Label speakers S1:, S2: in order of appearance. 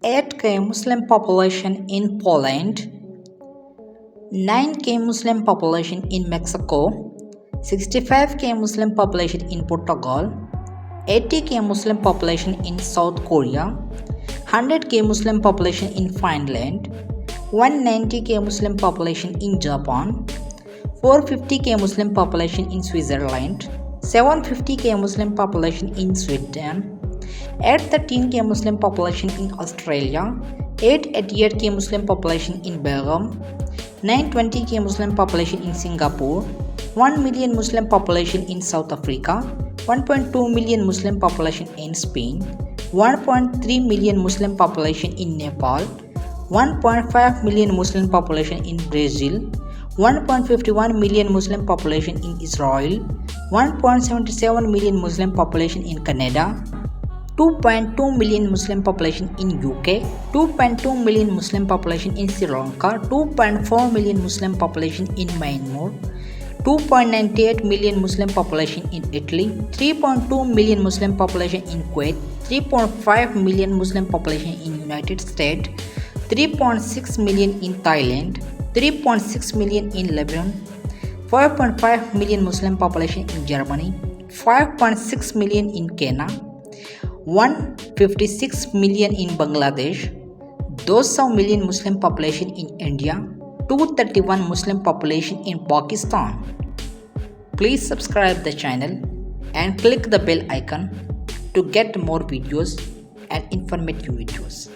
S1: 8K Muslim population in Poland, 9K Muslim population in Mexico, 65K Muslim population in Portugal, 80K Muslim population in South Korea, 100K Muslim population in Finland, 190K Muslim population in Japan, 450K Muslim population in Switzerland, 750K Muslim population in Sweden, 813K Muslim population in Australia, 888K Muslim population in Belgium, 920K Muslim population in Singapore, 1 million Muslim population in South Africa, 1.2 million Muslim population in Spain, 1.3 million Muslim population in Nepal, 1.5 million Muslim population in Brazil, 1.51 million Muslim population in Israel, 1.77 million Muslim population in Canada, 2.2 million Muslim population in UK, 2.2 million Muslim population in Sri Lanka, 2.4 million Muslim population in Myanmar, 2.98 million Muslim population in Italy, 3.2 million Muslim population in Kuwait, 3.5 million Muslim population in United States, 3.6 million in Thailand, 3.6 million in Lebanon, 5.5 million Muslim population in Germany, 5.6 million in Kenya, 156 million in Bangladesh, 200 million Muslim population in India, 231 Muslim population in Pakistan. Please subscribe the channel and click the bell icon to get more videos and informative videos.